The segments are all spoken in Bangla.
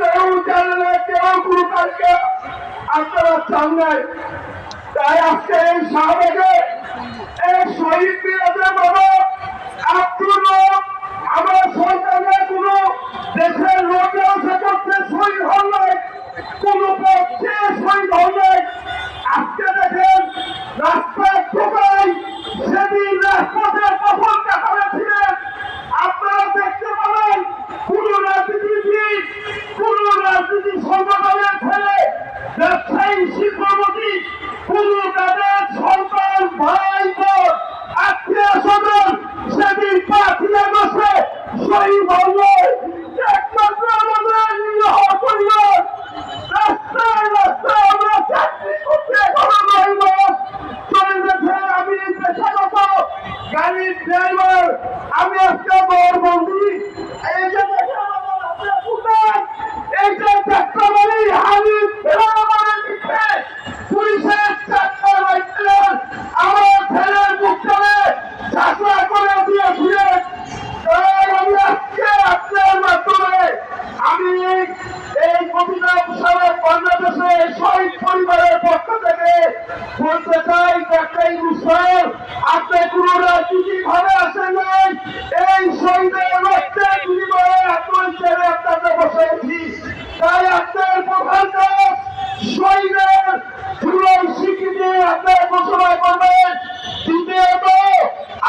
কেউ জানে না, কেউ কোনো কাজকে আপনারা চান নাই। তাই আজকে এই শাহবাগে এই শহীদ মিনারের বাবা আব্দুল হক আমার সন্তানের কোনো দেশের লোকেও সে করতে শহীদ হন নাই, কোনো পক্ষে শহীদ হন নাই। আজকে দেখেন রাস্তায় ঢোকাই সেদিন রাজপথের কখন কাটাচ্ছিলেন আপনারা দেখতে পাবেন। কোন রাজনীতিবিদ, কোন রাজনীতি সংগঠনের ছেলে, ব্যবসায়ী, শিল্পপতি, কোন তাদের সন্তান, ভাই, বোন, আত্মীয় স্বজন সেদিন 5ই আগস্টে শহীদ হল। একমাত্র আমাদের নিরহ পরিবার রাস্তায় রাস্তায় আমরা চাকরি করতে এখনো 9 মাস চলে গেছে। আমি পেশাগত গাড়ির ড্রাইভার, আমি আজকে বরবন্দি। এই যে দেখেন আমার হাতে ফুটান, এই যে যাত্রাবাড়ি হানি ফেরামানের পিঠে পুলিশের চাকর বাইছিলেন আমার ছেলের মুখ চলে চাকরা করে দিয়েছিলেন। আমি আজকে আপনার মাধ্যমে আমি এই কবিতা সারা বাংলাদেশে শহীদ পরিবারের পক্ষ থেকে বলতে চাই, ডাক্তার ইউসুফ আপনি কোন রাজনীতি ভাবে আসেন নাই, এই শহীদের রক্তের বিনিময়ে আপনার ছেলে আপনাকে বসেছি। তাই আপনার প্রধান কাজ শহীদের চূড়াই স্বীকৃতি আপনার ঘোষণা করবেন। দ্বিতীয়ত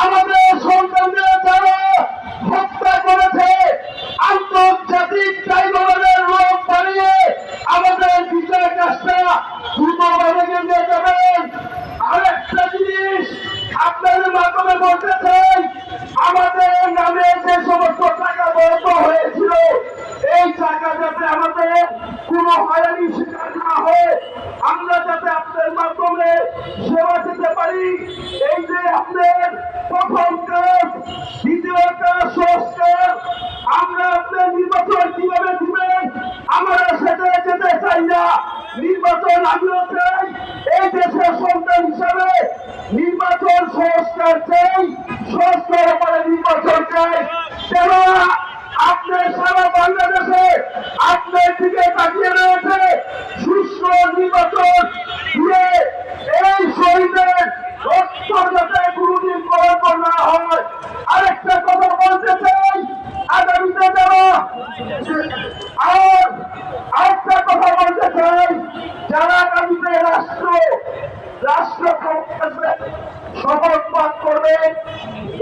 আমাদের সন্তানদের যারা হত্যা করেছে আন্তর্জাতিক ট্রাইব্যুনালের লোক বানিয়ে আমাদের বিচার কাজটা দ্রুতভাবে এগিয়ে যাবেন। আরেকটা জিনিস আপনাদের মাধ্যমে বলতে চাই, আমাদের নামে যে সমস্ত টাকা বরাদ্দ হয়েছিল এই টাকা যাতে আমাদের কোনো হয়রানি শিকার না হয়, আমরা যাতে আপনাদের মাধ্যমে সেবা দিতে পারি। এই যে আপনার প্রথম কাজ, দ্বিতীয় কাজ সংস্কার, আমরা আপনার নির্বাচন কিভাবে দিবেন আমরা সেটা যেতে চাই না। নির্বাচন আমিও চাই, এই দেশের সন্তান হিসাবে নির্বাচন সংস্কার চাই, সংস্কার পরে নির্বাচন চাই। কেন আপনার সারা বাংলাদেশে আপনার দিকে তাকিয়ে রয়েছে সুষ্ঠু নির্বাচন দিয়ে এই শহীদের রক্ত যাতে কোনদিন কলঙ্ক না হয়। আরেকটা কথা বলতে চাই, আগামীতে যারা আরেকটা কথা বলতে চাই, যারা আগামীতে রাষ্ট্র শপথ পাঠ করবে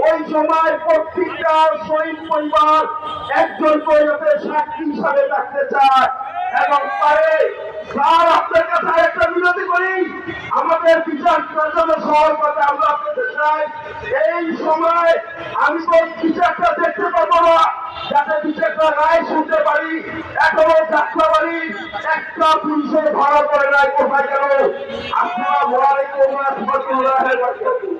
ওই সময় প্রত্যেকটা শহীদ পরিবার একজন করে যাতে সাক্ষী হিসাবে রাখতে চায় এবং পারে। স্যার আপনার কাছে একটা বিনতি করি, আমাদের বিচার জন্য সহযোগিতা আমরা পেতে চাই। এই সময় আমি তো বিচারটা দেখতে পাবো না, যাতে বিচারটা রায় শুনতে পারি। এখনো যাত্রাবাড়ি একটা পুলিশের ভাড়া করে নাই, কোথায় গেল? আসসালামু আলাইকুম ওয়া রাহমাতুল্লাহি ওয়া বারাকাতুহু।